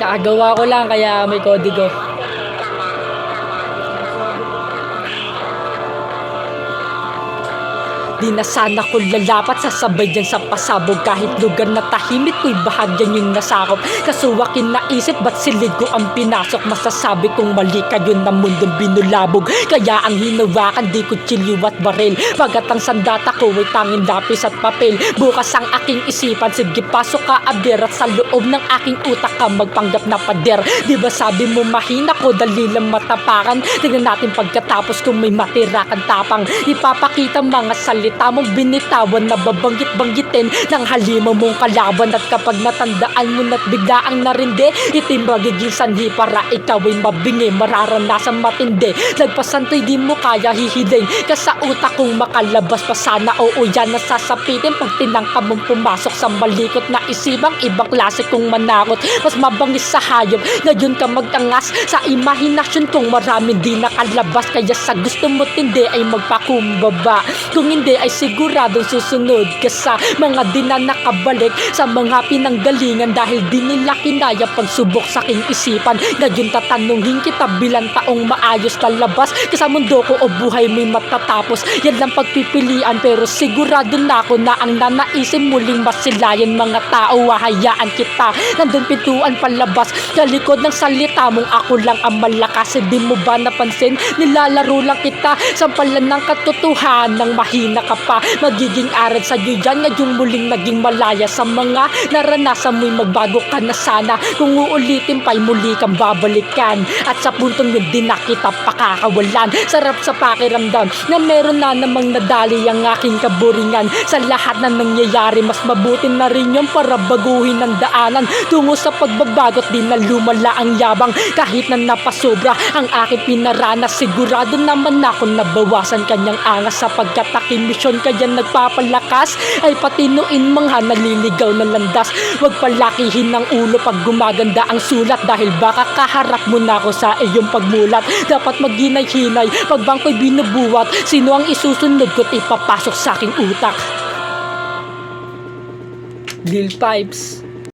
Kakagawa ko lang kaya may kodigo. Di na sana ko lalapat sasabay dyan sa pasabog. Kahit lugar na tahimik ko'y bahagyan yung nasakop. Kasuwakin na isip ba't silid ko ang pinasok. Masasabi kong mali kayo na mundong binulabog. Kaya ang hinawakan di ko chilyo at baril. Bagat ang sandata ko ay tanging lapis at papel. Bukas ang aking isipan, sige pasok ka aber. At sa loob ng aking utak ka magpanggap na pader. Di ba sabi mo mahina ko dali lang matapakan. Tingnan natin pagkatapos kung may matira kang tapang. Ipapakita mga salita mong binitawan na babanggit-banggitin ng halima mong kalaban. At kapag natandaan mo na't biglaang narindi, ito'y magiging sanhi para ikaw ay mabingi. Mararanasan matindi, lagpasan to'y di mo kaya hihiling. Kasa utak kong makalabas pa sana, oo yan nasasapitin. Pag tinangka mong pumasok sa malikot na isibang ibang klase kong manakot. Mas mabangis sa hayop, ngayon ka magtangas sa imahinasyon kong maraming di nakalabas. Kaya sa gusto mo tindi ay magpakumbaba. Kung hindi ay siguradong susunod ka sa mga di na nakabalik sa mga pinanggalingan. Dahil di nila kinaya pagsubok sa aking isipan. Ngayon tatanungin kita bilang taong maayos na labas ka sa mundo ko o buhay mo'y matatapos. Yan lang pagpipilian pero sigurado na ako na ang nanaisin muling masilayan mga tao. Hahayaan kita nandun pintuan palabas sa likod ng salita mong ako lang ang malakas. Di mo ba napansin nilalaro lang kita sampalan ng katotohanan ng mahina ka pa. Magiging aral sa iyo yan ngayong muling naging malaya sa mga naranasan mo'y magbago ka na sana. Kung uulitin pa'y muli kang babalikan at sa puntong yun din na kita pakakawalan. Sarap sa pakiramdam na meron na namang nadali ang aking kaburingan. Sa lahat na nangyayari mas mabuti na rin yung para baguhin ang daanan tungo sa pagbabago at di na lumala ang yabang. Kahit na napasobra ang aking pinaranas, sigurado naman ako nabawasan kanyang angas sapagkat aking misyon kaya nagpapalakas ay patinuin mga naliligaw na landas. Huwag palakihin ng ulo pag gumaganda ang sulat dahil baka kaharap mo na ako sa iyong pagmulat. Dapat maghinay-hinay pag bangko'y binubuhat. Sino ang isusunod ko't ipapasok sa aking utak? Lil Pipes.